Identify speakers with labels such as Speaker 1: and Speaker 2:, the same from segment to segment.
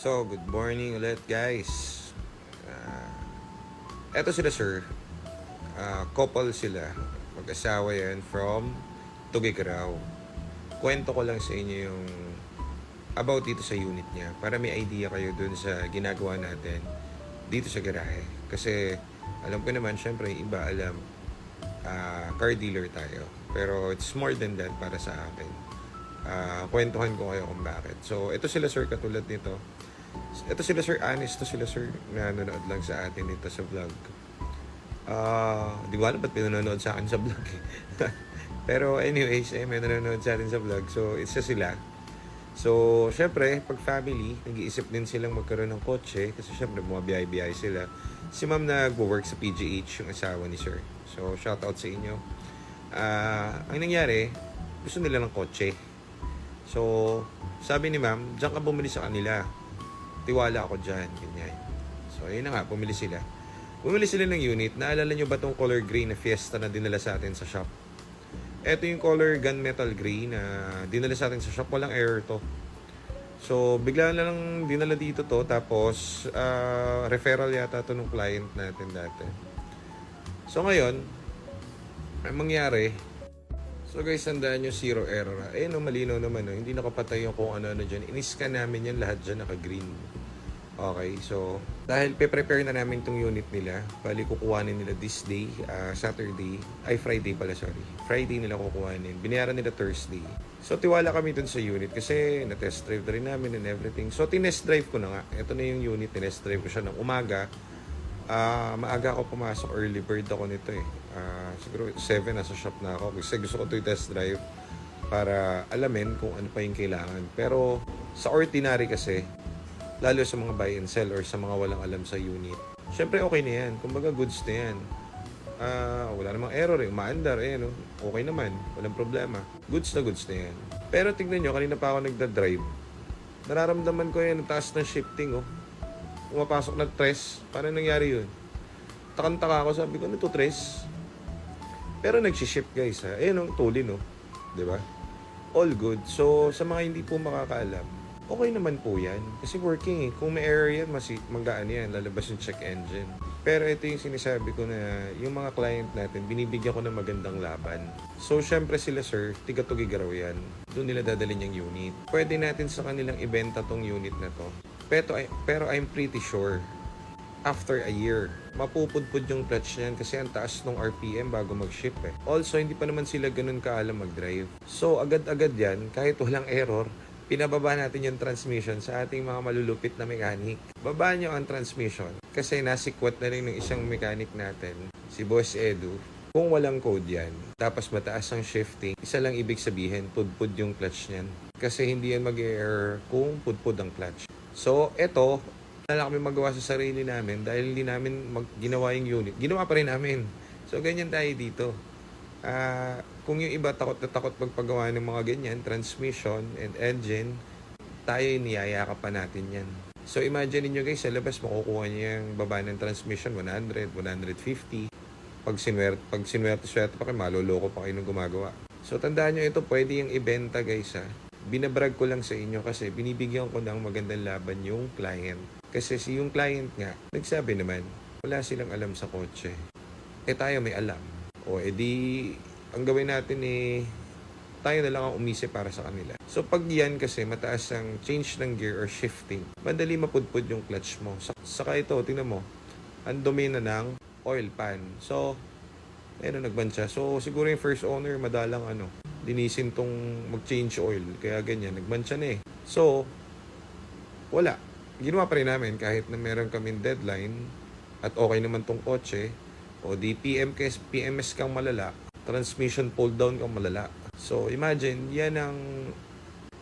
Speaker 1: So, good morning ulit guys. Eto sila sir. Couple sila. Mag-asawa yan from Tuguegarao. Kwento ko lang sa inyo yung about dito sa unit niya para may idea kayo dun sa ginagawa natin dito sa garahe. Kasi alam ko naman, syempre iba alam, car dealer tayo. Pero it's more than that para sa akin. Kwentuhan ko kayo kung bakit. So, ito sila sir katulad nito. Ito sila sir, honest to sila sir na nanonood lang sa atin dito sa vlog. Di ko alam ba't pinanonood sa akin sa vlog eh. Pero anyways, may nanonood sa atin sa vlog. So, isa sila. So, syempre, pag family, nag-iisip din silang magkaroon ng kotse kasi syempre, bumabiyahe-biyahe sila. Si ma'am nag-work sa PGH, yung asawa ni sir. So, shoutout sa inyo. Ang nangyari, gusto nila ng kotse. So, sabi ni ma'am, diyan ka bumili sa kanila. Tiwala ako dyan, ganyan. So, ayun na nga, bumili sila. Bumili sila ng unit. Naalala nyo ba tong color gray na Fiesta na dinala sa atin sa shop? Ito yung color gunmetal gray na dinala sa atin sa shop. Walang error to. So, bigla na lang dinala dito to. Tapos, referral yata to ng client natin dati. So, ngayon, ang mangyari, so guys, tandaan nyo, zero error. No, malinaw naman. No? Hindi nakapatay yung kung ano-ano dyan. Iniscan namin yan, lahat dyan naka-green. Okay, so dahil pe-prepare na namin tong unit nila, bali kukuhanin nila this day, Friday pala, sorry. Friday nila kukuhanin. Binayaran nila Thursday. So tiwala kami dun sa unit kasi na-test drive na rin namin and everything. So tinest drive ko na nga. Ito na yung unit, tinest drive ko siya ng umaga. Maaga ako pumasok, early bird ako nito eh. Siguro 7 nasa shop na ako kasi gusto ko to i-test drive para alamin kung ano pa yung kailangan. Pero sa ordinary kasi, lalo sa mga buy and sell or sa mga walang alam sa unit, syempre okay na yan. Kumbaga goods na yan. Wala namang error eh. Umaandar eh, no? Okay naman. Walang problema. Goods na yan. Pero tignan nyo, kanina pa ako nagda-drive. Nararamdaman ko yan, ang taas ng shifting oh. Pumapasok na tres. Paano nangyari yun? Takang-taka ako, sabi ko, ano to tres? Pero nag-shift guys ha. Ang tuli no. Diba? All good. So, sa mga hindi po makakaalam, okay naman po yan. Kasi working eh. Kung may error yan, magaan yan. Lalabas yung check engine. Pero ito yung sinasabi ko na yung mga client natin, binibigyan ko ng magandang laban. So, syempre sila sir, tiga-Tuguegarao yan. Doon nila dadalhin yung unit. Pwede natin sa kanilang ibenta tong unit na to. Pero I'm pretty sure, after a year, mapupudpud yung clutch niyan kasi ang taas ng RPM bago mag-ship eh. Also, hindi pa naman sila ganun kaalam mag-drive. So, agad-agad yan, kahit walang error, pinababa natin yung transmission sa ating mga malulupit na mechanic. Baba nyo ang transmission kasi nasikwat na rin ng isang mechanic natin, si Boss Edu. Kung walang code yan, tapos mataas ang shifting, isa lang ibig sabihin, pudpud yung clutch niyan. Kasi hindi yan mag-error kung pudpud ang clutch. So, eto, wala kami magawa sa sarili namin dahil hindi namin ginawa yung unit. Ginawa pa rin namin. So, ganyan tayo dito. Kung yung iba takot na takot magpagawa ng mga ganyan, transmission and engine, tayo niyayakap pa natin yan. So imagine niyo guys, sa labas makukuha niyo yung baba ng transmission 100, 150. Pag sinwerte pa kayo, maloloko pa kayo nung gumagawa. So tandaan nyo ito, pwede yung ibenta guys ha. Binabrag ko lang sa inyo kasi binibigyan ko ng magandang laban yung client. Kasi yung client nga, nagsabi naman, wala silang alam sa kotse. Tayo may alam. O edi, ang gawin natin tayo na lang ang umisip para sa kanila. So pag yan kasi mataas ang change ng gear or shifting, madali mapudpud yung clutch mo. Saka ito, tingnan mo, ang dumi na ng oil pan. So, nagban siya. So siguro yung first owner, madalang dinisin tong mag-change oil. Kaya ganyan, nagban siya na eh. So, wala. Ginawa pa rin namin kahit na meron kaming deadline at okay naman tong kotse, o di PMS kang malala, transmission pull down kang malala. So imagine, yan ang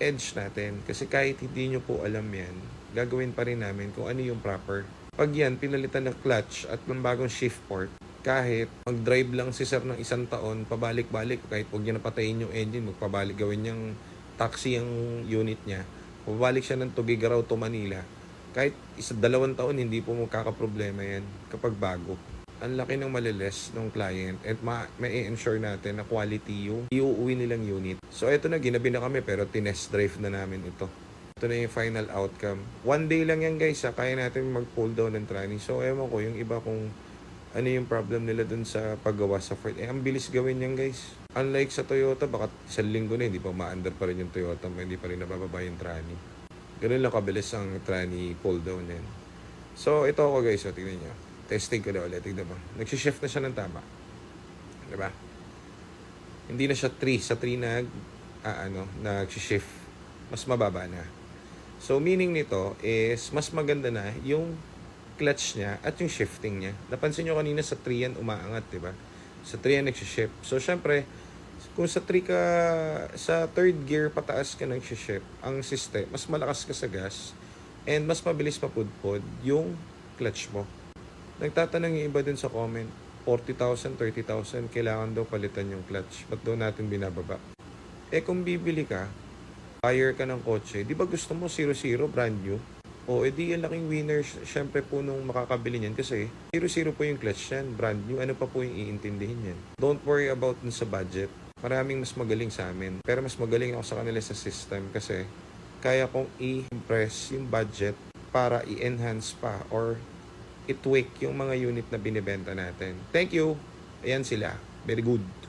Speaker 1: edge natin. Kasi kahit hindi nyo po alam yan, gagawin pa rin namin kung ano yung proper. Pag yan, pinalitan ng clutch at ng bagong shift port, kahit mag-drive lang si sir ng 1 taon, pabalik-balik, kahit huwag niya napatayin yung engine, magpabalik, gawin niyang taxi ang unit niya, pabalik siya ng Tuguegarao to Manila, kahit 1-2 taon, hindi po magkakaproblema yan kapag bago. Ang laki ng maliles ng client at may ensure natin na quality yung iuuwi nilang unit. So, eto na, ginabi na kami pero tinest drive na namin ito. Ito na yung final outcome. 1 day lang yan guys, kaya natin mag-pull down ng tranny. So ewan ko yung iba kung ano yung problem nila dun sa paggawa sa Ford. Ang bilis gawin yan guys. Unlike sa Toyota, baka 1 linggo na, hindi pa ma-under pa rin yung Toyota, hindi pa rin nabababa yung tranny. Ganun lang kabilis ang tranny pull down yan. So ito ako guys, tingnan nyo. Testing ko na ulit, tignan mo. Nagsishift na siya ng tama. Diba? Hindi na siya 3. Sa 3 nag-shift. Mas mababa na. So, meaning nito is, mas maganda na yung clutch niya at yung shifting niya. Napansin nyo kanina sa 3 yan umaangat, diba? Sa 3 yan nagsishift. So, syempre, kung sa 3 ka, sa 3rd gear pataas ka nagsishift, ang system, mas malakas ka sa gas and mas mabilis mapudpod yung clutch mo. Nagtatanong yung iba din sa comment, 40,000, 30,000, kailangan daw palitan yung clutch. Ba't daw natin binababa? Kung bibili ka, buyer ka ng kotse, di ba gusto mo 0-0, brand new? O, edi yung laking winner, syempre po nung makakabili niyan kasi 0-0 po yung clutch yan, brand new. Ano pa po yung iintindihin yan? Don't worry about dun sa budget. Maraming mas magaling sa amin. Pero mas magaling ako sa kanila sa system kasi kaya kong i-impress yung budget para i-enhance pa or i-tweak yung mga unit na binibenta natin. Thank you! Ayan sila. Very good.